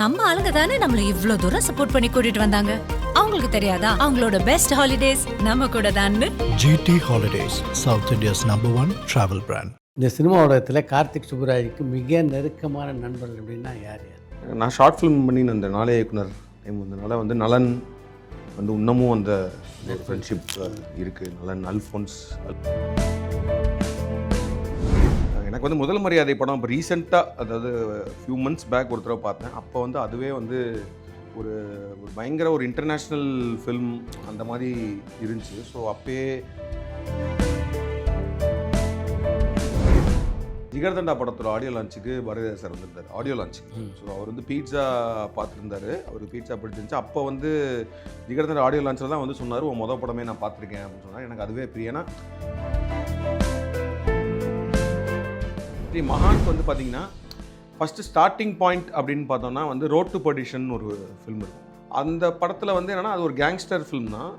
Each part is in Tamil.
நம்ம ஆளுங்க தானே நம்மள இவ்ளோ தூரம் சப்போர்ட் பண்ணி கூட்டிட்டு வந்தாங்க. அவங்களுக்கு தெரியாதா அவங்களோட பெஸ்ட் ஹாலிடேஸ் நம்ம கூட தான்னு. GT Holidays, South India's #1 travel brand. இந்த சினிமா உலகத்தில் கார்த்திக் சுப்புராஜுக்கு மிக நெருக்கமான நண்பர்கள் அப்படின்னா யார் யார்? நான் ஷார்ட் ஃபிலிம் பண்ணி அந்த நாளே இயக்குனர் டைம் வந்ததுனால வந்து நலன் வந்து இன்னமும் அந்த ஃப்ரெண்ட்ஷிப் இருக்குது. நலன், அல்ஃபோன்ஸ். எனக்கு வந்து முதல் மரியாதை படம் இப்போ ரீசெண்டாக, அதாவது ஃபியூ மந்த்ஸ் பேக் ஒரு தடவை பார்த்தேன். அப்போ வந்து அதுவே வந்து ஒரு பயங்கர ஒரு இன்டர்நேஷ்னல் ஃபில்ம் அந்த மாதிரி இருந்துச்சு. ஸோ அப்போயே ஜிகர்தண்டா படத்தோட ஆடியோ லான்ச்சுக்கு பாரதியார் சார் வந்திருந்தார், ஆடியோ லான்ச்சுக்கு. ஸோ அவர் வந்து பீட்சா பார்த்துருந்தாரு, அவருக்கு பீட்சா பிடிச்சிருந்துச்சு. அப்போ வந்து ஜிகர்தண்டா ஆடியோ லான்ச்சில் தான் வந்து சொன்னார், உன் மொதல் படமே நான் பார்த்துருக்கேன் அப்படின்னு சொன்னார். எனக்கு அதுவே பிரியனா. மகானுக்கு வந்து பார்த்தீங்கன்னா ஃபஸ்ட்டு ஸ்டார்டிங் பாயிண்ட் அப்படின்னு பார்த்தோம்னா வந்து ரோட் டு பர்டிஷன் ஒரு ஃபில்ம் இருக்கும். அந்த படத்தில் வந்து என்னென்னா அது ஒரு கேங்ஸ்டர் ஃபில்ம் தான்.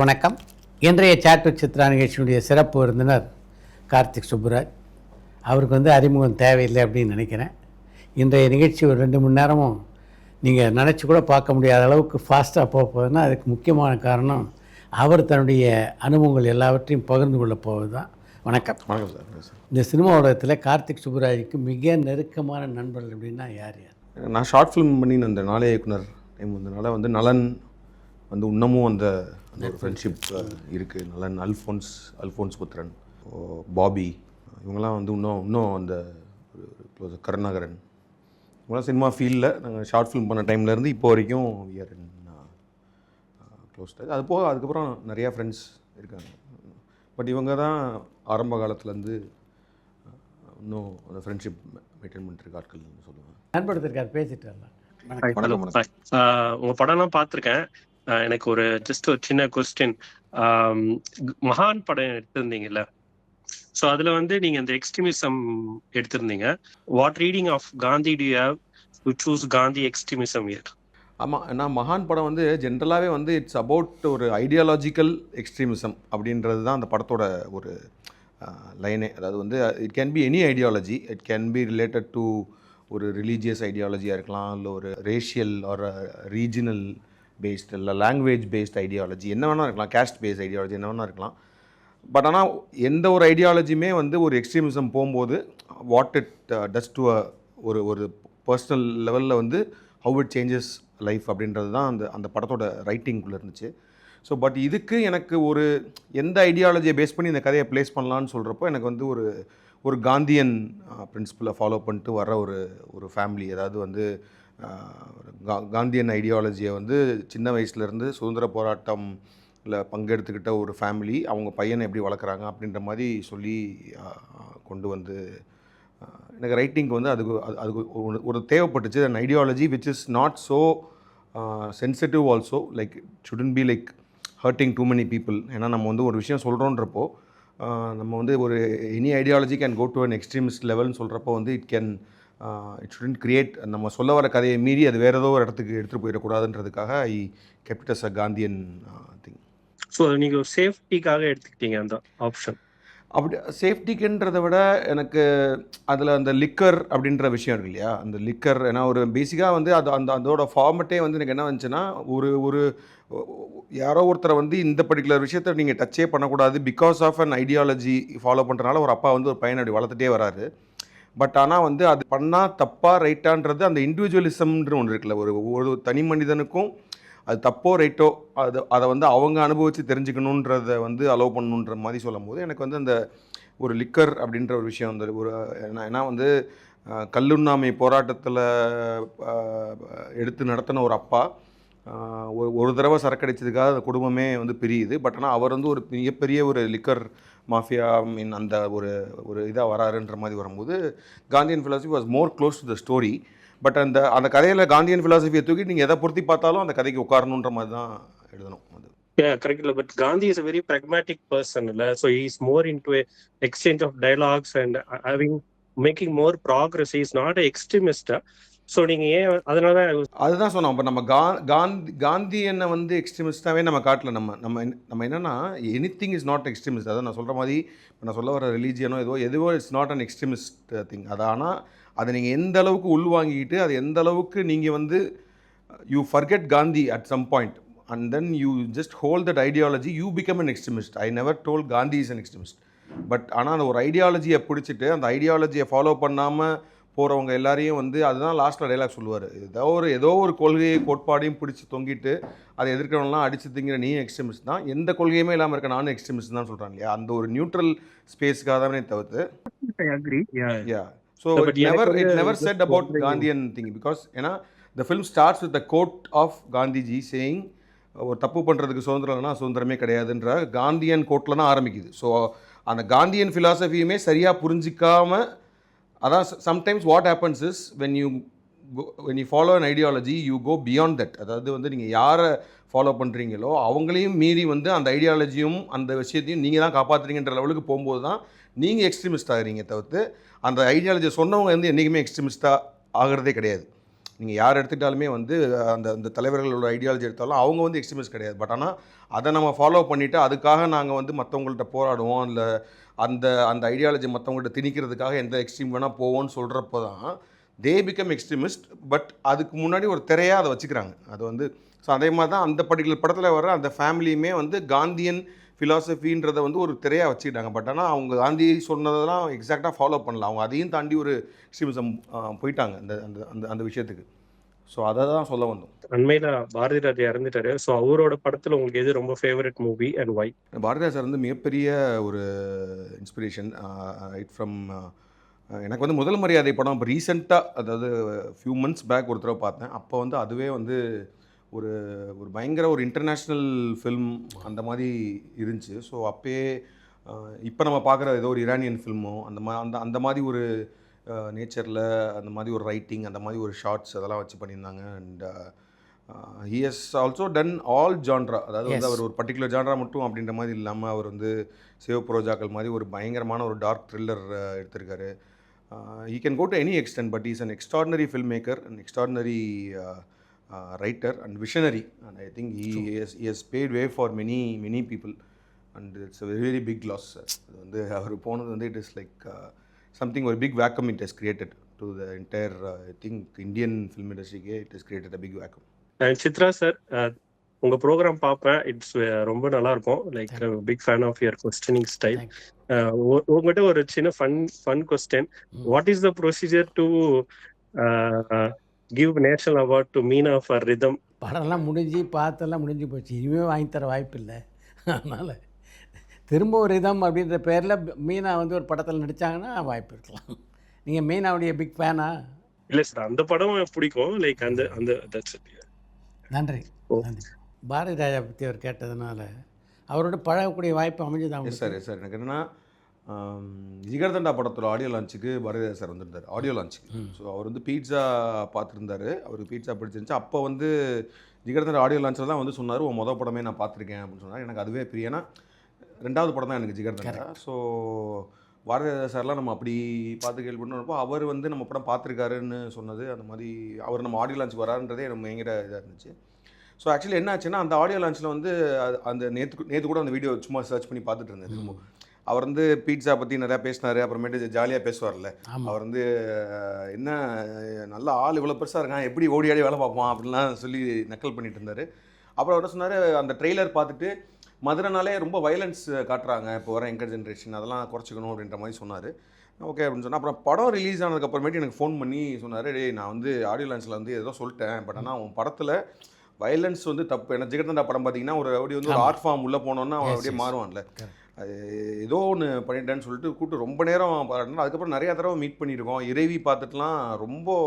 வணக்கம். இன்றைய சாட் வித் சித்ரா நிகழ்ச்சியுடைய சிறப்பு விருந்தினர் கார்த்திக் சுப்புராஜ். அவருக்கு வந்து அறிமுகம் தேவையில்லை அப்படின்னு நினைக்கிறேன். இன்றைய நிகழ்ச்சி ஒரு 2 மணி நேரமும் நீங்கள் நினச்சி கூட பார்க்க முடியாத அளவுக்கு ஃபாஸ்ட்டாக போகுதுன்னா அதுக்கு முக்கியமான காரணம் அவர் தன்னுடைய அனுபவங்கள் எல்லாவற்றையும் பகிர்ந்து கொள்ள போவது தான். வணக்கம். வணக்கம் சார். இந்த சினிமா உலகத்தில் கார்த்திக் சுப்புராஜுக்கு மிக நெருக்கமான நண்பர்கள் அப்படின்னா யார் யார்? நான் ஷார்ட் ஃபிலிம் பண்ணி அந்த நாளே இயக்குனர் டைம் வந்ததுனால வந்து நலன் வந்து இன்னமும் அந்த ஒரு ஃப்ரெண்ட்ஷிப் இருக்குது. நலன், அல்ஃபோன்ஸ் புத்திரன், பாபி, இவங்கெல்லாம் வந்து இன்னும் அந்த க்ளோஸ், கருணாகரன், இவங்களாம் சினிமா ஃபீல்டில் நாங்கள் ஷார்ட் ஃபிலிம் பண்ண டைம்லேருந்து இப்போ வரைக்கும் we are in close touch. அது போக அதுக்கப்புறம் நிறையா ஃப்ரெண்ட்ஸ் இருக்காங்க. பட் இவங்க தான் ஆரம்ப காலத்துலேருந்து இன்னும் அந்த ஃப்ரெண்ட்ஷிப் மெயின்டைன் பண்ணிட்டு ஆட்கள்னு சொல்லுவேன். நண்படுத்திருக்காரு, பேசிட்டு வரலாம். உங்கள் படம்லாம் பார்த்துருக்கேன். எனக்கு ஒரு சின்ன கொஸ்டின். மகான் படம் எடுத்திருந்தீங்கல்ல, ஸோ அதில் வந்து நீங்கள் இந்த extremism எடுத்திருந்தீங்க. What reading of Gandhi to you have to choose Gandhi extremism year? ஆமாம், நான் மகான் படம் வந்து ஜென்ரலாகவே வந்து இட்ஸ் அபவுட் ஒரு ஐடியாலஜிக்கல் எக்ஸ்ட்ரீமிசம் அப்படின்றது தான் அந்த படத்தோட ஒரு லைனே. அதாவது வந்து it can be any ideology. It can be related to ஒரு ரிலீஜியஸ் ஐடியாலஜியாக இருக்கலாம், இல்லை ஒரு ரேஷியல் ஒரு ரீஜனல் பேஸ்ட், இல்லை லாங்குவேஜ் பேஸ்ட் ஐடியாலஜி, என்ன வேணால் இருக்கலாம், கேஸ்ட் பேஸ்ட் ஐடியாலஜி என்ன வேணால் இருக்கலாம். பட் ஆனால் எந்த ஒரு ஐடியாலஜியுமே வந்து ஒரு எக்ஸ்ட்ரீமிசம் போகும்போது வாட் இட் டஸ் டு ஒரு பர்சனல் லெவலில் வந்து ஹவு இட் சேஞ்சஸ் லைஃப் அப்படின்றது தான் அந்த படத்தோட ரைட்டிங்குள்ளே இருந்துச்சு. ஸோ பட் இதுக்கு எனக்கு ஒரு எந்த ஐடியாலஜியை பேஸ் பண்ணி இந்த கதையை ப்ளேஸ் பண்ணலான்னு சொல்கிறப்போ எனக்கு வந்து ஒரு காந்தியன் பிரின்சிபலை ஃபாலோ பண்ணிட்டு வர ஒரு ஃபேமிலி, அதாவது வந்து காந்தியன் ஐடியாலஜியை வந்து சின்ன வயசுலேருந்து சுதந்திர போராட்டம்ல பங்கெடுத்துக்கிட்ட ஒரு ஃபேமிலி, அவங்க பையனை எப்படி வளர்க்குறாங்க அப்படின்ற மாதிரி சொல்லி கொண்டு வந்து எனக்கு ரைட்டிங்க்கு வந்து அதுக்கு ஒரு தேவைப்பட்டுச்சு. And ideology which is not so sensitive also, like shouldn't be like hurting too many people. ஏன்னா நம்ம வந்து ஒரு விஷயம் சொல்கிறோன்றப்போ நம்ம வந்து ஒரு any ideology can go to an extremist லெவல்னு சொல்கிறப்போ வந்து இட் ஷுடன்ட் கிரியேட், நம்ம சொல்ல வர கதையை மீறி அது வேறு ஏதோ ஒரு இடத்துக்கு எடுத்துகிட்டு போயிடக்கூடாதுன்றதுக்காக I kept as a Gandhian thing. So நீங்கள் ஒரு சேஃப்டிக்காக எடுத்துக்கிட்டீங்க அந்த ஆப்ஷன்? அப்படி சேஃப்டிக்குன்றதை விட எனக்கு அதில் அந்த லிக்கர் அப்படின்ற விஷயம் இருக்கு இல்லையா, அந்த லிக்கர். ஏன்னா ஒரு பேசிக்காக வந்து அதோட ஃபார்மெட்டே வந்து எனக்கு என்ன வந்துச்சுன்னா, ஒரு யாரோ ஒருத்தரை வந்து இந்த பர்டிகுலர் விஷயத்தை நீங்கள் டச்சே பண்ணக்கூடாது because of an ideology follow பண்ணுறனால ஒரு அப்பா வந்து ஒரு பையனை அப்படி வளர்த்துட்டே வராரு. பட் ஆனால் வந்து அது பண்ணால் தப்பாக ரைட்டான்றது அந்த இண்டிவிஜுவலிசம்ன்ற ஒன்று இருக்குல்ல, ஒரு தனி மனிதனுக்கும் அது தப்போ ரைட்டோ அதை வந்து அவங்க அனுபவித்து தெரிஞ்சுக்கணுன்றதை வந்து அலோவ் பண்ணணுன்ற மாதிரி சொல்லும் போது எனக்கு வந்து அந்த ஒரு லிக்கர் அப்படின்ற ஒரு விஷயம் அந்த ஏன்னா வந்து கல்லுண்ணாமை போராட்டத்தில் எடுத்து நடத்தின ஒரு அப்பா ஒரு தடவை சரக்கடிச்சதுக்காக அந்த குடும்பமே வந்து பிரியுது. பட் ஆனால் அவர் வந்து ஒரு மிகப்பெரிய ஒரு லிக்கர் மாஃபியா அந்த ஒரு இதாக வராருன்ற மாதிரி வரும்போது Gandhian philosophy was more close to the story. But அந்த கதையில் காந்தியன் ஃபிலாசபியை தூக்கி நீங்கள் எதை பொருத்தி பார்த்தாலும் அந்த கதைக்கு உட்காரணுன்ற மாதிரி தான் எழுதணும். அது correct. But Gandhi is a very pragmatic person, so he is more into a exchange of dialogues and having making more progress, is not எக்ஸ்ட்ரீமிஸ்டா. ஸோ நீங்க ஏன் அதனால அதுதான் சொன்னோம். இப்போ நம்ம காந்தியனை வந்து எக்ஸ்ட்ரீமிஸ்டாகவே நம்ம காட்டல. நம்ம என்னென்னா எனிதிங் இஸ் நாட் எக்ஸ்ட்ரீமிஸ்ட். அதான் நான் சொல்கிற மாதிரி இப்போ நான் சொல்ல வர ரிலீஜியனோ எதுவோ it's not an extremist thing. அது ஆனால் அதை நீங்கள் எந்த அளவுக்கு உள்வாங்கிக்கிட்டு அது எந்த அளவுக்கு நீங்கள் வந்து you forget Gandhi at some point and then you just hold that ideology, you become an extremist. I never told Gandhi is an extremist. But ஆனால் அந்த ஒரு ஐடியாலஜியை பிடிச்சிட்டு அந்த ஐடியாலஜியை ஃபாலோ பண்ணாமல் போகிறவங்க எல்லாரையும் வந்து அதுதான் லாஸ்ட்டில் டைலாக் சொல்லுவார். ஏதோ ஒரு கொள்கையை கோட்பாடையும் பிடிச்சி தொங்கிட்டு அதை எதிர்க்கிறவங்களாம் அடித்து திங்கிற நீ எக்ஸ்ட்ரீமிஸ்ட் தான், எந்த கொள்கையுமே இல்லாமல் இருக்க நானும் எக்ஸ்ட்ரீமிஸ்ட் தான் சொல்கிறாங்க இல்லையா. அந்த ஒரு நியூட்ரல் ஸ்பேஸ்க்காக தானே தவிர்த்து so it never set about Gandhian thing. Because ஏன்னா the film starts with the quote of Gandhiji saying ஒரு தப்பு பண்ணுறதுக்கு சுதந்திரம் இல்லைனா சுதந்திரமே கிடையாதுன்ற காந்தியன் கோட்டில் தான் ஆரம்பிக்குது. ஸோ அந்த காந்தியன் ஃபிலாசபியுமே சரியாக புரிஞ்சிக்காமல் அதான் sometimes what happens is when you follow an ideology you go beyond that. அதாவது வந்து நீங்கள் யாரை ஃபாலோ பண்ணுறீங்களோ அவங்களையும் மீறி வந்து அந்த ஐடியாலஜியும் அந்த விஷயத்தையும் நீங்கள் தான் காப்பாற்றுறீங்கன்ற லெவலுக்கு போகும்போது தான் நீங்கள் எக்ஸ்ட்ரீமிஸ்ட் ஆகிறீங்க. தவிர்த்து அந்த ஐடியாலஜியை சொன்னவங்க வந்து என்றைக்குமே எக்ஸ்ட்ரீமிஸ்ட்டாக ஆகிறதே கிடையாது. நீங்கள் யார் எடுத்துக்கிட்டாலுமே வந்து அந்த தலைவர்களோட ஐடியாலஜி எடுத்தாலும் அவங்க வந்து எக்ஸ்ட்ரீமிஸ்ட் கிடையாது. பட் ஆனால் அதை நம்ம ஃபாலோ பண்ணிவிட்டு அதுக்காக நாங்கள் வந்து மற்றவங்கள்ட்ட போராடுவோம், இல்லை அந்த ஐடியாலஜி மற்றவங்கள்ட்ட திணிக்கிறதுக்காக எந்த எக்ஸ்ட்ரீம் வேணால் போவோம்னு சொல்கிறப்போ தான் தே பிகம் எக்ஸ்ட்ரீமிஸ்ட். பட் அதுக்கு முன்னாடி ஒரு திரையாக அதை வச்சுக்கிறாங்க. அது வந்து ஸோ அதே மாதிரி தான் அந்த பர்டிகுலர் படத்தில் வர அந்த ஃபேமிலியுமே வந்து காந்தியன் ஃபிலாசபின்றதை வந்து ஒரு திரையாக வச்சுக்கிட்டாங்க. பட் ஆனால் அவங்க காந்தி சொன்னதெல்லாம் எக்ஸாக்டாக ஃபாலோ பண்ணல. அவங்க அதையும் தாண்டி ஒரு எக்ஸ்ட்ரீமிசம் போயிட்டாங்க அந்த அந்த அந்த விஷயத்துக்கு. ஸோ அதை தான் சொல்ல வந்தோம். அண்மையில் பாரதி ராஜா இறந்துட்டாரு. ஸோ அவரோட படத்தில் உங்களுக்கு எது ரொம்ப favourite movie and why? Bharathi Raja வந்து மிகப்பெரிய ஒரு இன்ஸ்பிரேஷன். ரைட் ஃப்ரம் எனக்கு வந்து முதல் மரியாதை படம் இப்போ ரீசெண்டாக, அதாவது ஃபியூ மந்த்ஸ் பேக் ஒரு தடவை பார்த்தேன். அப்போ வந்து அதுவே வந்து ஒரு பயங்கர ஒரு இன்டர்நேஷ்னல் ஃபில்ம் அந்த மாதிரி இருந்துச்சு. ஸோ அப்போயே இப்போ நம்ம பார்க்குற ஏதோ ஒரு இரானியன் ஃபில்மோ அந்த மாதிரி ஒரு நேச்சரில் அந்த மாதிரி ஒரு ரைட்டிங் அந்த மாதிரி ஒரு ஷார்ட்ஸ் அதெல்லாம் வச்சு பண்ணியிருந்தாங்க. And he has also done all genre. அதாவது வந்து அவர் ஒரு பர்டிகுலர் ஜான்ரா மட்டும் அப்படின்ற மாதிரி இல்லாமல் அவர் வந்து சிவப்புரோஜாக்கள் மாதிரி ஒரு பயங்கரமான ஒரு டார்க் த்ரில்லர் எடுத்திருக்காரு. he can go to any extent, but he's an extraordinary filmmaker, an extraordinary writer and visionary, and I think he has paved way for many people, and it's a very, very big loss. வந்து அவர் போனது வந்து it is like something, a big vacuum it has created to the entire I think Indian film industry. It has created a big vacuum. Chitra sir, உங்க ப்ரோக்ராம் பார்ப்பேன். இட்ஸ் ரொம்ப நல்லா இருக்கும். Like big fan of your questioning style. உங்ககிட்ட ஒரு சின்ன fun question. What is the procedure to give national award to Meena for Rhythm? படம்லாம் பார்த்தெல்லாம் முடிஞ்சு போச்சு. இனிமேல் வாங்கி தர வாய்ப்பு இல்லை. அதனால் திரும்ப ஒரு ரிதம் அப்படின்ற பேரில் மீனா வந்து ஒரு படத்தில் நடித்தாங்கன்னா வாய்ப்பு இருக்கலாம். நீங்கள் மீனாவுடைய பிக் ஃபேனா? இல்லை சார், அந்த படம் பிடிக்கும். லைக் அந்த நன்றி. பாரதி ராஜா பற்றி அவர் கேட்டதுனால அவரோட பழகக்கூடிய வாய்ப்பு அமைஞ்சது. சார் எனக்கு என்னென்னா ஜிகர்தண்டா படத்தோட ஆடியோ லான்ச்சுக்கு பாரதி ராஜா சார் வந்திருந்தார், ஆடியோ லான்ச்சுக்கு. ஸோ அவர் வந்து பீட்சா பார்த்துருந்தாரு, அவருக்கு பீட்சா பிடிச்சிருந்துச்சு. அப்போ வந்து ஜிகர்தண்டா ஆடியோ லான்ச்சில் தான் வந்து சொன்னார், உன் மொதல் படமே நான் பார்த்துருக்கேன் அப்படின்னு சொன்னார். எனக்கு அதுவே பிரியனா 2வது படம் தான் எனக்கு ஜிகர்தண்டா. ஸோ பாரதி ராஜா சார்லாம் நம்ம அப்படி பார்த்து கேள்வி பண்ணுறப்போ அவர் வந்து நம்ம படம் பார்த்துருக்காருன்னு சொன்னது, அந்த மாதிரி அவர் நம்ம ஆடியோ லான்ச்சுக்கு வரான்றதே நம்ம பயங்கர இதாக இருந்துச்சு. ஸோ ஆக்சுவலி என்ன ஆச்சுன்னா, அந்த ஆடியோ லான்ச்சில் வந்து அந்த நேற்று கூட அந்த வீடியோ சும்மா சர்ச் பண்ணி பார்த்துட்டு இருந்தேன். அவர் வந்து பீட்சா பற்றி நிறையா பேசினார். அப்புறமேட்டு ஜாலியாக பேசுவார்ல. அவர் வந்து என்ன நல்ல ஆள் இவ்வளோ பெருசாக இருக்கான், எப்படி ஓடி ஆடி வேலை பார்ப்பான் அப்படின்லாம் சொல்லி நக்கல் பண்ணிட்டு இருந்தார். அப்புறம் என்ன சொன்னார், அந்த ட்ரெய்லர் பார்த்துட்டு மதுரைனாலே ரொம்ப வயலன்ஸ் காட்டுறாங்க இப்போ வர யங்கர் ஜென்ரேஷன், அதெல்லாம் குறைச்சிக்கணும் அப்படின்ற மாதிரி சொன்னார். ஓகே அப்படின்னு சொன்னால் அப்புறம் படம் ரிலீஸ் ஆனதுக்கப்புறமேட்டு எனக்கு ஃபோன் பண்ணி சொன்னார், டேய் நான் வந்து ஆடியோ லான்ச்சில் வந்து ஏதோ சொல்லிட்டேன், பட் ஆனால் அவன் படத்தில் வயலன்ஸ் வந்து தப்பு. ஏன்னா ஜிகர்தண்டா படம் பார்த்தீங்கன்னா ஒரு அப்படி வந்து ஒரு ஆர்ட் ஃபார்ம் உள்ளே போனோன்னா அவன் அப்படியே மாறுவான்ல. அது ஏதோ ஒன்று பண்ணிட்டேன்னு சொல்லிட்டு கூப்பிட்டு ரொம்ப நேரம் பாராட்டினா. அதுக்கப்புறம் நிறையா தடவை மீட் பண்ணியிருக்கோம். இறைவி பார்த்துட்டுலாம் ரொம்ப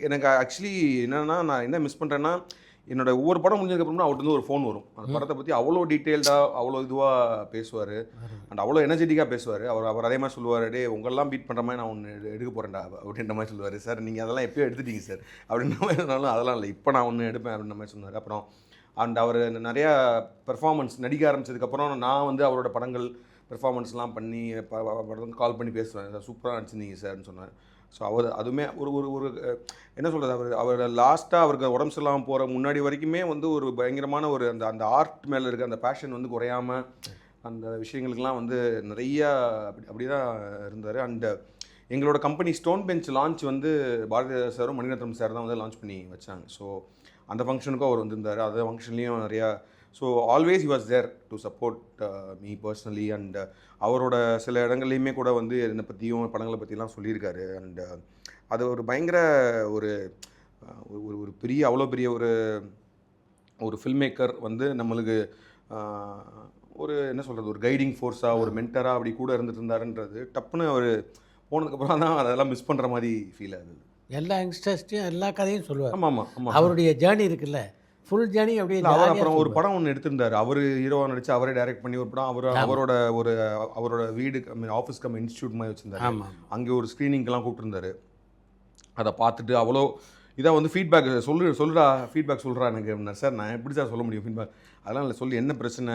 எனக்கு ஆக்சுவலி என்னென்னா, நான் என்ன மிஸ் பண்ணுறேன்னா, என்னோடய ஒவ்வொரு படம் முடிஞ்சதுக்கப்புறமா அவர்கிட்ட வந்து ஒரு ஃபோன் வரும். அந்த படத்தை பற்றி அவ்வளோ டீட்டெயில்டாக அவ்வளோ இதுவாக பேசுவார், அண்ட் அவ்வளோ எனர்ஜெட்டிக்காக பேசுவார். அவர் அதே மாதிரி சொல்லுவார், டே உங்களெல்லாம் பீட் பண்ணுற மாதிரி நான் ஒன்று எடுக்க போகிறேன்டா அப்படின்ற மாதிரி சொல்லுவார். சார் நீங்கள் அதெல்லாம் எப்போயோ எடுத்துட்டீங்க சார் அப்படின்ற மாதிரி இருந்தாலும் அதெல்லாம் இல்லை, இப்போ நான் ஒன்று எடுப்பேன் அப்படின்ற மாதிரி சொன்னார். அப்புறம் அண்ட் அவர் நிறையா பெர்ஃபார்மன்ஸ் நடிக்க ஆரம்பித்ததுக்கப்புறம் நான் வந்து அவரோட படங்கள் பெர்ஃபார்மன்ஸ்லாம் பண்ணி கால் பண்ணி பேசுவேன், சூப்பராக நடிச்சிருந்தீங்க சார்னு சொன்னார். ஸோ அவர் அதுவுமே ஒரு ஒரு ஒரு என்ன சொல்கிறது, அவர் லாஸ்ட்டாக அவருக்கு உடம்பு சரியில்லாமல் போகிற முன்னாடி வரைக்குமே வந்து ஒரு பயங்கரமான ஒரு அந்த அந்த ஆர்ட் மேலே இருக்க அந்த பேஷன் வந்து குறையாமல் அந்த விஷயங்களுக்கெல்லாம் வந்து நிறையா அப்படி தான் இருந்தார். அண்ட் எங்களோட கம்பெனி ஸ்டோன் பெஞ்ச் லான்ச் வந்து பாரதிய சாரும் மணிரத்னம் சார் தான் வந்து லான்ச் பண்ணி வச்சாங்க. ஸோ அந்த ஃபங்க்ஷனுக்கும் அவர் வந்திருந்தார். அந்த ஃபங்க்ஷன்லேயும் நிறையா, so always he was there to support me personally. And அவரோட சில இடங்கள்லையுமே கூட வந்து என்னை பற்றியும் படங்களை பற்றிலாம் சொல்லியிருக்காரு. அண்ட் அது ஒரு பயங்கர ஒரு ஒரு பெரிய அவ்வளோ பெரிய ஒரு ஃபில்ம் மேக்கர் வந்து நம்மளுக்கு ஒரு என்ன சொல்கிறது, ஒரு கைடிங் ஃபோர்ஸாக, ஒரு மென்டராக அப்படி கூட இருந்துட்டு இருந்தாருன்றது டப்புன்னு அவர் போனதுக்கப்புறம் தான் அதெல்லாம் மிஸ் பண்ணுற மாதிரி ஃபீல் ஆகுது. எல்லா யங்ஸ்டர்ஸ்டையும் எல்லா கதையும் சொல்லுவார். ஆமாம் ஆமாம் ஆமாம். அவருடைய ஜேர்னி இருக்குல்ல, ஃபுல் ஜேர்னி அப்படியே. அவர் அப்புறம் ஒரு படம் ஒன்று எடுத்திருந்தார், அவர் ஹீரோவாக நடிச்சு அவரே டைரக்ட் பண்ணி ஒரு படம். அவரோட வீடு ஆஃபீஸ் கம் இன்ஸ்டியூட் மாதிரி வச்சுருந்தாரு. ஆமாம், அங்கே ஒரு ஸ்க்ரீனிங்க்கெலாம் கூப்பிட்டுருந்தாரு. அதை பார்த்துட்டு அவ்வளோ இதாக வந்து ஃபீட்பேக் சொல்லுறா ஃபீட்பேக் சொல்கிறா எனக்கு அப்படின்னா. சார் நான் எப்படி சார் சொல்ல முடியும் ஃபீட்பேக், அதெல்லாம் இல்லை, சொல்லி என்ன பிரச்சனை,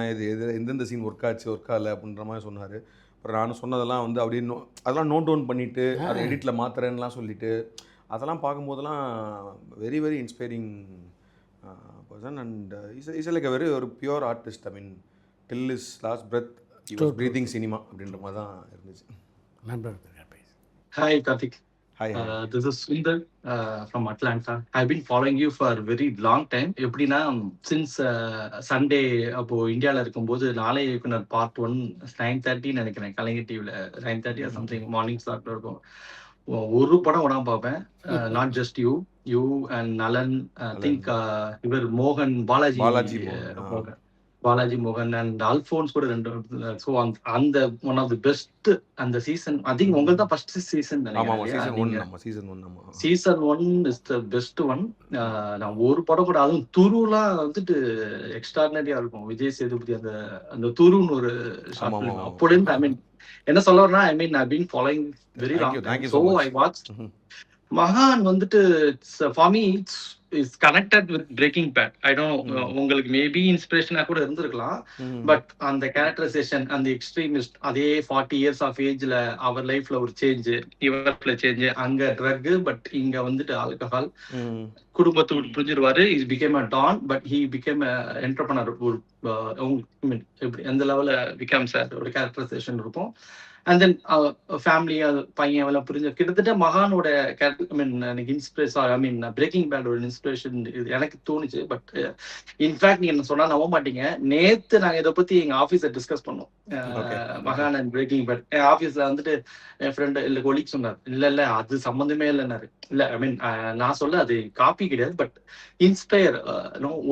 எந்தெந்த சீன் ஒர்க் ஆகலை அப்படின்ற மாதிரி சொன்னார். அப்புறம் நானும் சொன்னதெல்லாம் வந்து அப்படின்னு அதெல்லாம் நோட் டவுன் பண்ணிவிட்டு அதை எடிட்டில் மாற்றுறேன்னுலாம் சொல்லிவிட்டு அதெல்லாம் பார்க்கும்போதெல்லாம் very very inspiring person. And is like very ஒரு pure artist. I mean till is last breath he was breathing cinema அப்படின்ற மாதிரி தான் இருந்துச்சு. நண்பர். Hi, Karthik. Hi. This is Sundar from Atlanta. I've been following you for a very long time. எப்படின்னா since Sunday அப்போ இந்தியாவில் இருக்கும்போது நாளை இயக்குனர் பார்ட் 1 9:30 நினைக்கிறேன், கலைஞர் டிவியில் 9:30 or something மார்னிங் ஸ்லாட்டில் இருக்கும். ஒரு படம் உடம்பு பார்ப்பேன். நாட் ஜஸ்ட் யூ அண்ட் நலன், திங்க் இவர் மோகன், பாலாஜி மோகன் அண்ட் அல்ஃபோன்ஸ் கூட 2. ஸோ அந்த ஒன் ஆஃப் தி பெஸ்ட் அந்த சீசன். ஐ திங்க் உங்களுக்கு தான் first season season 1 is the best one. நான் ஒரு படம் கூட, அதுவும் துருலாம் வந்துட்டு எக்ஸ்ட்ராடினரியா இருக்கும். விஜய் சேதுபதி அந்த துருன்னு ஒரு ஷார்ட் ஃபிலிம் அப்போலேருந்து. ஐ மீன் என்ன சொல்ல வரேன்னா, I mean I been following very long. So I watch மகான் வந்துட்டு for me it's connected with breaking bad. I don't know, உங்களுக்கு மேபி இன்ஸ்பிரேஷனா கூட இருந்திருக்கலாம். பட் அந்த கேரக்டரைசேஷன், அந்த எக்ஸ்ட்ரீமிஸ்ட், அதே 40 years ஆஃப் ஏஜ்ல அவர் லைஃப்ல ஒரு சேஞ்ச், இவர்ல சேஞ்ச், அங்க ட்ரக், பட் இங்க வந்துட்டு ஆல்கஹால், குடும்பத்தை விட்டு புரிஞ்சிருவாரு. Is became a don, but he became an entrepreneur. ஒரு எப்படி எந்த லெவல்ல பிகம்ஸ் ஒரு கேரக்டரைசேஷன் இருக்கும். அண்ட் தென் ஃபேமிலி, பையன் எல்லாம் புரிஞ்சு கிட்டத்தட்ட மகானோட எனக்கு பிரேக்கிங் பேட் ஒரு இன்ஸ்பிரேஷன் எனக்கு தோணுச்சு. பட் இன்ஃபேக்ட் நீங்க என்ன சொன்னா நம்ப மாட்டீங்க, நேத்து நாங்க இதை பத்தி எங்க ஆபீஸ்ல டிஸ்கஸ் பண்ணோம், மகான் அண்ட் பிரேக்கிங் பேட். என் ஆபீஸ்ல வந்துட்டு என் ஃப்ரெண்டு இல்லை கொலீக் சொன்னார், இல்ல அது சம்பந்தமே இல்லைன்னாரு. இல்ல ஐ மீன் நான் சொல்ல அது காப்பி கிடையாது, பட் இன்ஸ்பயர்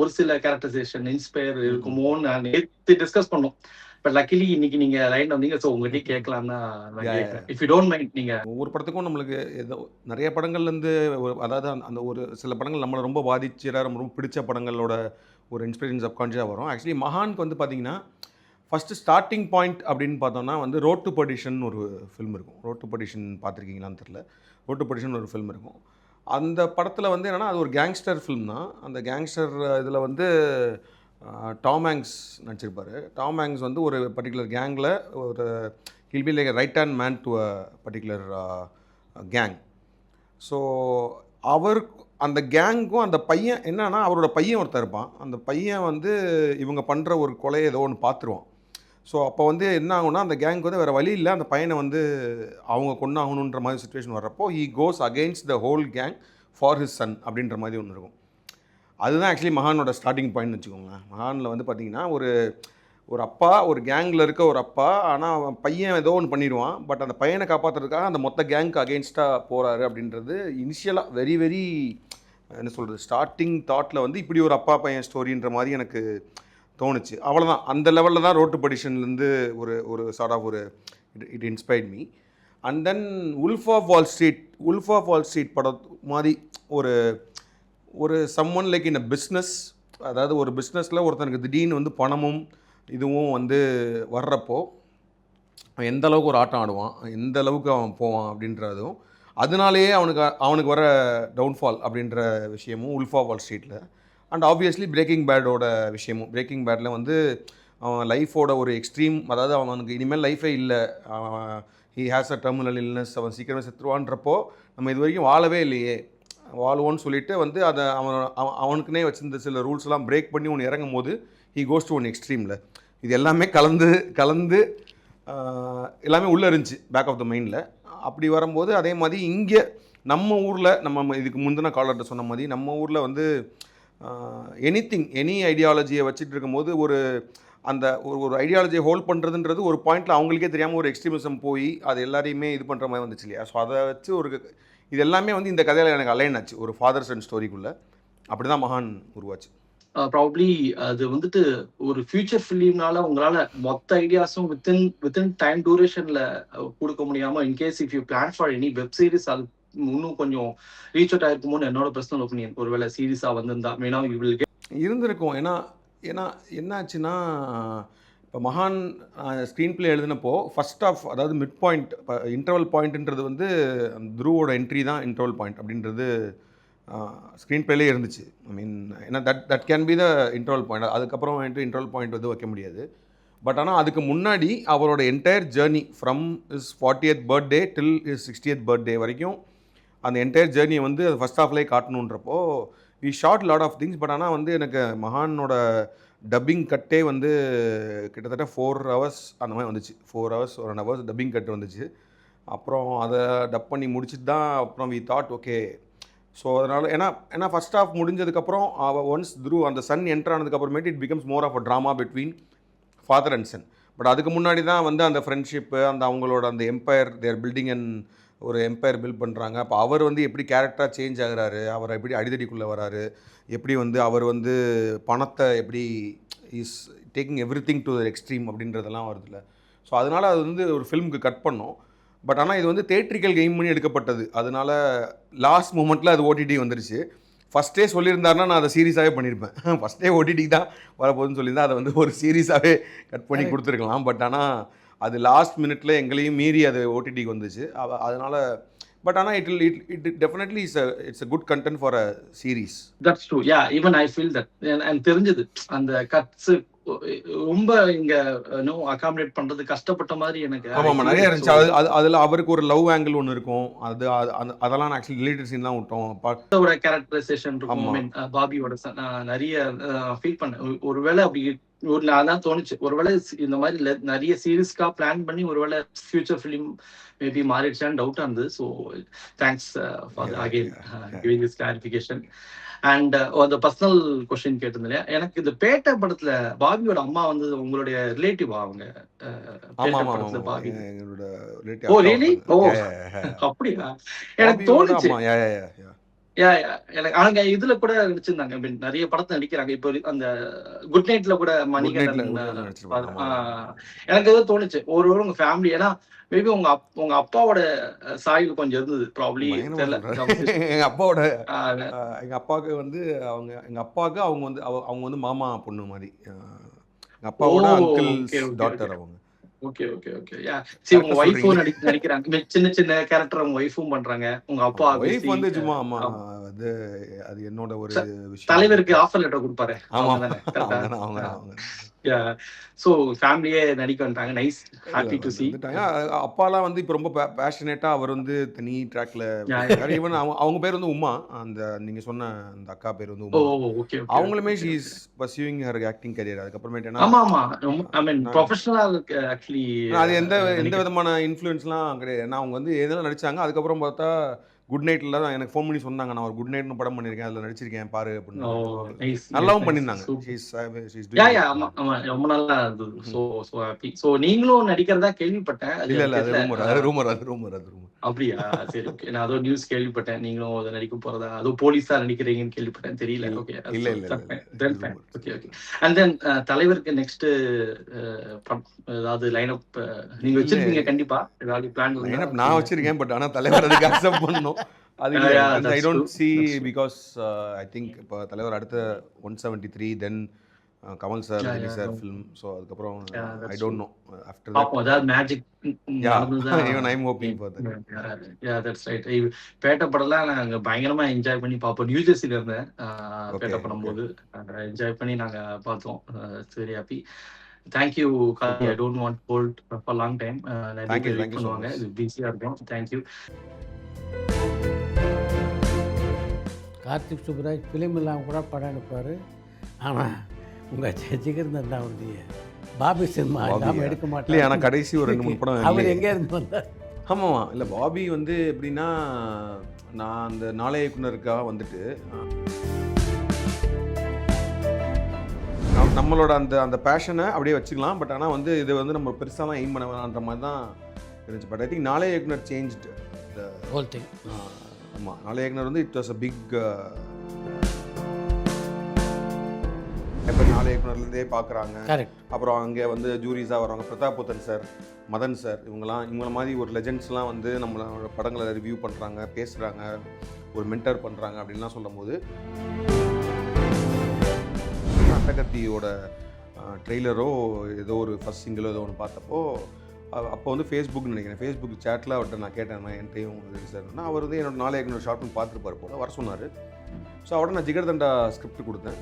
ஒரு சில கேரக்டரைசேஷன் இன்ஸ்பயர் இருக்குமோன்னு நான் நேத்து டிஸ்கஸ் பண்ணோம். பட் லக்கிலி இன்னைக்கு நீங்க லைன் வந்தீங்க, ஸோ உங்ககிட்ட கேட்கலாம்னா இஃப் யூ டோன்ட் மைண்ட். நீங்க ஒவ்வொரு படத்துக்கும் நம்மளுக்கு ஏதோ நிறைய படங்கள்லேருந்து அதாவது அந்த ஒரு சில படங்கள் நம்மளை ரொம்ப பாதிச்சிட ரொம்ப பிடிச்ச படங்களோட ஒரு இன்ஸ்பிரேஷன் சப்கான்ஷியஸாக வரும். ஆக்சுவலி மகானுக்கு வந்து பார்த்தீங்கன்னா ஃபஸ்ட்டு ஸ்டார்டிங் பாயிண்ட் அப்படின்னு பார்த்தோம்னா வந்து ரோட் டு பர்டிஷன் ஒரு ஃபில்ம் இருக்கும். ரோட் டு பர்டிஷன் பார்த்துருக்கீங்களான்னு தெரில. ரோட் டு பர்டிஷன் ஒரு ஃபில்ம் இருக்கும். அந்த படத்தில் வந்து என்னென்னா அது ஒரு கேங்ஸ்டர் ஃபில்ம் தான். அந்த கேங்ஸ்டர் இதில் வந்து டாம் ஹாங்க்ஸ் நடிச்சிருப்பார். டாம் ஹாங்க்ஸ் வந்து ஒரு பர்டிகுலர் கேங்கில் ஒரு he'll be like right hand man to a particular gang. So அவர் அந்த கேங்க்கும் அந்த பையன் என்னன்னா அவரோட பையன் ஒருத்தர் இருப்பான். அந்த பையன் வந்து இவங்க பண்ணுற ஒரு கொலையை ஏதோ ஒன்று பார்த்துருவான். ஸோ அப்போ வந்து என்ன ஆகும்னா அந்த கேங்க்கு வந்து வேறு வழி இல்லை, அந்த பையனை வந்து அவங்க கொண்டாகணுன்ற மாதிரி சுச்சுவேஷன் வர்றப்போ he goes against the whole gang for his son அப்படின்ற மாதிரி ஒன்று இருக்கும். அதுதான் ஆக்சுவலி மகானோட ஸ்டார்டிங் பாயிண்ட்னு வச்சுக்கோங்களேன். மகானில் வந்து பார்த்திங்கன்னா ஒரு அப்பா, ஒரு கேங்கில் இருக்க ஒரு அப்பா, ஆனால் அவன் பையன் ஏதோ ஒன்று பண்ணிடுவான். பட் அந்த பையனை காப்பாற்றுறதுக்காக அந்த மொத்த கேங்க்கு அகெயின்ஸ்டாக போகிறாரு அப்படின்றது இனிஷியலாக வெரி வெரி என்ன சொல்கிறது ஸ்டார்டிங் தாட்டில் வந்து இப்படி ஒரு அப்பா பையன் ஸ்டோரின்ற மாதிரி எனக்கு தோணுச்சு. அவ்வளோதான், அந்த லெவலில் தான் ரோட் டு பர்டிஷன்லேருந்து ஒரு sort of it inspired me. And then Wolf of Wall Street படம் மாதிரி ஒரு சம்மன் லைக் இன் அ பிஸ்னஸ், அதாவது ஒரு பிஸ்னஸில் ஒருத்தனுக்கு திடீர்னு வந்து பணமும் இதுவும் வந்து வர்றப்போ அவன் எந்த அளவுக்கு ஒரு ஆட்டம் ஆடுவான், எந்த அளவுக்கு அவன் போவான் அப்படின்றதும், அதனாலேயே அவனுக்கு வர டவுன்ஃபால் அப்படின்ற விஷயமும் உல்ஃப் ஆஃப் வால் ஸ்ட்ரீட்டில். அண்ட் ஆப்வியஸ்லி பிரேக்கிங் பேடோட விஷயமும். பிரேக்கிங் பேடில் வந்து அவன் லைஃபோட ஒரு எக்ஸ்ட்ரீம், அதாவது அவனுக்கு இனிமேல் லைஃபே இல்லை, he has a terminal illness, அவன் சீக்கிரமே செத்துருவான்றப்போ நம்ம இது வரைக்கும் வாழவே இல்லையே, வாழுவோன்னு சொல்லிட்டு வந்து அதை அவனுக்குனே வச்சிருந்த சில ரூல்ஸ்லாம் பிரேக் பண்ணி ஒன்று இறங்கும் போது ஹி கோஸ் டு ஒன் எக்ஸ்ட்ரீமில். இது எல்லாமே கலந்து எல்லாமே உள்ளே இருந்துச்சு பேக் ஆஃப் த மைண்டில். அப்படி வரும்போது அதே மாதிரி இங்கே நம்ம ஊரில், நம்ம இதுக்கு முந்தின காலர்கிட்ட சொன்ன மாதிரி நம்ம ஊரில் வந்து எனி ஐடியாலஜியை வச்சுட்டு இருக்கும்போது அந்த ஒரு ஐடியாலஜியை ஹோல்ட் பண்ணுறதுன்றது ஒரு பாயிண்டில் அவங்களுக்கே தெரியாமல் ஒரு எக்ஸ்ட்ரீமிசம் போய் அது எல்லாரையுமே இது பண்ணுற மாதிரி வந்துச்சு இல்லையா. ஸோ அதை வச்சு இது எல்லாமே வந்து இந்த கதையில் எனக்கு அலைன் ஆச்சு ஒரு ஃபாதர் சன் ஸ்டோரிக்குள்ளே. அப்படி தான் மகான் உருவாச்சு. ப்ராபப்ளி அது வந்துட்டு ஒரு ஃபியூச்சர் ஃபிலிம்னால உங்களால மொத்த ஐடியாஸும் வித்தின் டைம் டூரேஷன்ல கொடுக்க முடியாம, in case if you plan for any web series அது இன்னும் கொஞ்சம் ரீச் அவுட் ஆயிருக்குமோன்னு என்னோட பர்சனல் ஒப்பீனியன். ஒருவேளை சீரிஸா வந்திருந்தா மெயினா இருந்திருக்கும். ஏன்னா என்ன ஆச்சுன்னா, இப்போ மகான் ஸ்க்ரீன் பிளே எழுதினப்போ ஃபர்ஸ்ட் ஆஃப், அதாவது மிட் பாயிண்ட், இன்டர்வல் பாயிண்ட்ன்றது வந்து துருவோட என்ட்ரி தான் இன்டர்வல் பாயிண்ட் அப்படின்றது ஸ்க்ரீன் பிளேலே இருந்துச்சு. ஐ மீன் ஏன்னா that can be the interval point. அதுக்கப்புறம் இன்டர்வல் பாயிண்ட் வந்து வைக்க முடியாது. பட் ஆனால் அதுக்கு முன்னாடி அவரோட entire journey from his 40th birthday till his 60th birthday வரைக்கும் அந்த என்டையர் ஜேர்னியை வந்து அது ஃபஸ்ட் ஆஃப்லேயே காட்டணுன்றப்போ we shot lot of things. But ஆனால் வந்து எனக்கு மகானோட டப்பிங் கட்டே வந்து கிட்டத்தட்ட 4 hours அந்த மாதிரி வந்துச்சு. 4 hours ஒரு 1 hours டப்பிங் கட் வந்துச்சு. அப்புறம் அதை டப் பண்ணி முடிச்சுட்டு தான் அப்புறம் வி தாட் ஓகே. ஸோ அதனால் ஏன்னா ஃபஸ்ட் ஆஃப் முடிஞ்சதுக்கப்புறம் ஒன்ஸ் த்ரூ அந்த சன் என்டர் ஆனதுக்கப்புறமேட்டு it becomes more of a drama between father and son. But அதுக்கு முன்னாடி தான் வந்து அந்த ஃப்ரெண்ட்ஷிப்பு, அந்த அவங்களோட அந்த எம்பையர், தேர் பில்டிங் அண்ட் ஒரு எம்பையர் பில்ட் பண்ணுறாங்க. அப்போ அவர் வந்து எப்படி கேரக்டராக சேஞ்ச் ஆகுறாரு, அவர் எப்படி அடிதடிக்குள்ளே வராரு, எப்படி வந்து அவர் வந்து பணத்தை எப்படி is taking every thing to extreme அப்படின்றதெல்லாம் வருதுல்ல. ஸோ அதனால் அது வந்து ஒரு ஃபிலிமுக்கு கட் பண்ணோம். பட் ஆனால் இது வந்து தேட்ரிக்கல் கேம் பண்ணி எடுக்கப்பட்டது. அதனால லாஸ்ட் மூமெண்ட்டில் அது ஓடிடி வந்துருச்சு. ஃபஸ்ட்டே சொல்லியிருந்தாருன்னா நான் அதை சீரியஸாகவே பண்ணியிருப்பேன். ஃபஸ்ட்டே ஓடிடி தான் வரப்போகுதுன்னு சொல்லியிருந்தேன், அதை வந்து ஒரு சீரியஸாகவே கட் பண்ணி கொடுத்துருக்கலாம். பட் ஆனால் அது லாஸ்ட் மினிட்ல எங்களையும் மீறி அது ஓடிடிக்கு வந்துச்சு. அதனால் பட் ஆனால் it definitely it's a good content for a series. That's true. Yeah, even I feel that. And தெரிஞ்சது அந்த கட்ஸ் ரொம்ப இங்க அகாமடேட் பண்றது கஷ்டப்பட்ட மாதிரி எனக்கு. ஆமாம், நிறைய இருந்துச்சு. அதில் அவருக்கு ஒரு லவ் ஆங்கிள் ஒன்று இருக்கும். அதெல்லாம் ஆக்சுவலி ரிலேட்டட் சீன் தான் விட்டோம். பாபியோட கேரக்டரைசேஷன் இருக்கும், பாபியோட நிறைய ஃபீல் பண்ணேன். ஒருவேளை அப்படி அதான் தோணுச்சு, ஒருவேளை இந்த மாதிரி நிறைய சீரீஸ்க்கா பிளான் பண்ணி ஒருவேளை ஃபியூச்சர் ஃபிலிம் மேபி மாறிடுச்சான்னு டவுட்டா இருந்தது. So thanks for again giving this clarification. And அந்த பர்சனல் கொஸ்டின் கேட்டிருந்தேன். எனக்கு இந்த பேட்டை படத்துல பாபியோட அம்மா வந்து உங்களுடைய ரிலேட்டிவா? அவங்க படத்துல பாபி அப்படியா? எனக்கு தோணுச்சு. எனக்கு அவங்க இதுல கூட நடிச்சிருந்தாங்க, நிறைய படத்துல நடிக்கிறாங்க. இப்போ அந்த குட் நைட்ல கூட மணிகண்டன். எனக்கு ஏதோ தோணுச்சு ஒரு உங்க ஃபேமிலி, ஏன்னா மேபி உங்க அப்பாவோட சாயில் கொஞ்சம் இருந்தது ப்ராப்ளி. எங்க அப்பாவுக்கு வந்து அவங்க வந்து மாமா பொண்ணு மாதிரி, எங்க அப்பாவோட அங்கிள் டாட்டர் அவங்க. Okay okay okay. யா சரி, உங்க வைஃபும் நடிக்கிறாங்க, சின்ன சின்ன கேரக்டர் உங்க வைஃபும் பண்றாங்க. உங்க அப்பா வைஃப் வந்து சும்மா அம்மா அது என்னோட ஒரு விஷயம். தலைவருக்கு ஆஃபர் லெட்டர் கொடுப்பாரு. அவங்க ஸோ ஃபேமிலியே நடிக்க வந்துட்டாங்க. Nice, happy to see. அப்பாலாம் வந்து இப்போ ரொம்ப பேஷனேட்டாக அவர் வந்து தனி ட்ராக்ல. ஈவன் அவங்க பேர் வந்து உமா, அந்த நீங்க சொன்ன அந்த அக்கா பேர் வந்து உமா. அவங்களுமே she is pursuing her acting career. அதுக்கப்புறமேட்டு ஆமா ஆமா, ஐ மீன் ப்ரொஃபஷனல் ஆக்சுவலி. அது எந்த விதமான இன்ஃப்ளூயன்ஸ்லாம் கிடையாது. ஏன்னா அவங்க வந்து எதெல்லாம் நடிச்சாங்க. அதுக்கப்புறம் பார்த்தா குட் நைட்ல தான் எனக்கு ஃபோன் பண்ணி சொன்னாங்க, நான் ஒரு குட் நைட்னு படம் பண்ணியிருக்கேன், அதில் நடிச்சிருக்கேன் பாரு அப்படின்னு. நல்லாவும் பண்ணியிருந்தாங்க. ரொம்ப நல்லா இருந்தது. So happy. ஸோ நீங்களும் நடிக்கிறதா கேள்விப்பட்டேன். இல்ல அது ரூமர். அப்படியா? சரி, ஓகே. நான் அதோ நியூஸ் கேள்விப்பட்டேன், நீங்களும் அதை நடிக்க போறதா, அதோ போலீஸா நடிக்கிறீங்கன்னு கேள்விப்பட்டேன். தெரியல. Okay okay okay. And then தலைவருக்கு நெக்ஸ்ட் ஏதாவது லைன் அப் நீங்க வச்சிருக்கீங்க? கண்டிப்பா ஏதாவது பிளான்? நான் வச்சிருக்கேன், பட் ஆனா தலைவர் அதுக்கு அக்செப்ட் பண்ணணும். அது I don't see because I think இப்போ தலைவர் அடுத்த 173 then Kamal sir release or film. So அதுக்கப்புறம் I don't know after that அதாவது magic even I'm hoping for that. Yeah, that's right. Petta படம்லாம் நாங்க பயங்கரமா என்ஜாய் பண்ணி பார்ப்போம். நியூ ஜெர்சில இருந்தேன் பேட்ட படம் போது, என்ஜாய் பண்ணி நாங்க பார்த்தோம். Very happy. Thank you Karthi. I don't want hold for long time. நிறைய Thank you, பேர் thank வெயிட் you so பண்ணுவாங்க, much. இது பிஸியாக இருக்கும். தேங்க்யூ. கார்த்திக் சுப்புராஜ் ஃபிலிம் இல்லாமல் கூட படம் எடுப்பார். ஆனால் உங்கள் ஜிகர்தண்டா அவருடைய பாபி சினிமா இல்லாமல் எடுக்க இல்லை மாட்டார். ஆனால் கடைசி ஒரு 2-3 படம் அவர் எங்கே இருந்து வந்தார்? ஆமாம்மா. இல்லை பாபி வந்து எப்படின்னா, நான் அந்த நாளைய இயக்குனருக்காக வந்துட்டு நம்மளோட அந்த பேஷனை அப்படியே வச்சுக்கலாம். பட் ஆனால் வந்து இது வந்து நம்ம பெருசாக தான் எய்ம் பண்ண வேணான்ற மாதிரி தான் இருந்துச்சு. பட் ஐ திங்க் நாளைய இயக்குனர் சேஞ்ச்டு த ஹோல் திங். ஆமாம், நாளைய இயக்குனர் வந்து இட் வாஸ் அ பிக் இப்போ நாளைய இயக்குனர்லேருந்தே பார்க்குறாங்க. கரெக்ட். அப்புறம் அங்கே வந்து ஜூரிஸாக வர்றாங்க, பிரதாப் போத்தன் சார், மதன் சார், இவங்கள மாதிரி ஒரு லெஜெண்ட்ஸ்லாம் வந்து நம்மளோட படங்களை ரிவ்யூ பண்ணுறாங்க, பேசுகிறாங்க, ஒரு மென்டர் பண்ணுறாங்க அப்படின்லாம் சொல்லும் போது அட்டகத்தியோட ட்ரெய்லரோ ஏதோ ஒரு ஃபஸ்ட் சிங்கிளோ ஏதோ ஒன்று பார்த்தப்போ அப்போ வந்து ஃபேஸ்புக்னு நினைக்கிறேன், ஃபேஸ்புக் சேட்டில் அவர்கிட்ட நான் கேட்டேன் என்கிட்டையும் சார்னா அவர் வந்து என்னோட நாளைய இயக்குனர் ஷார்ட் ஃபிலிம் பார்த்துருப்பார் போல், வர சொன்னார். ஸோ அவட நான் ஜிகர்தண்டா ஸ்கிரிப்ட் கொடுத்தேன்.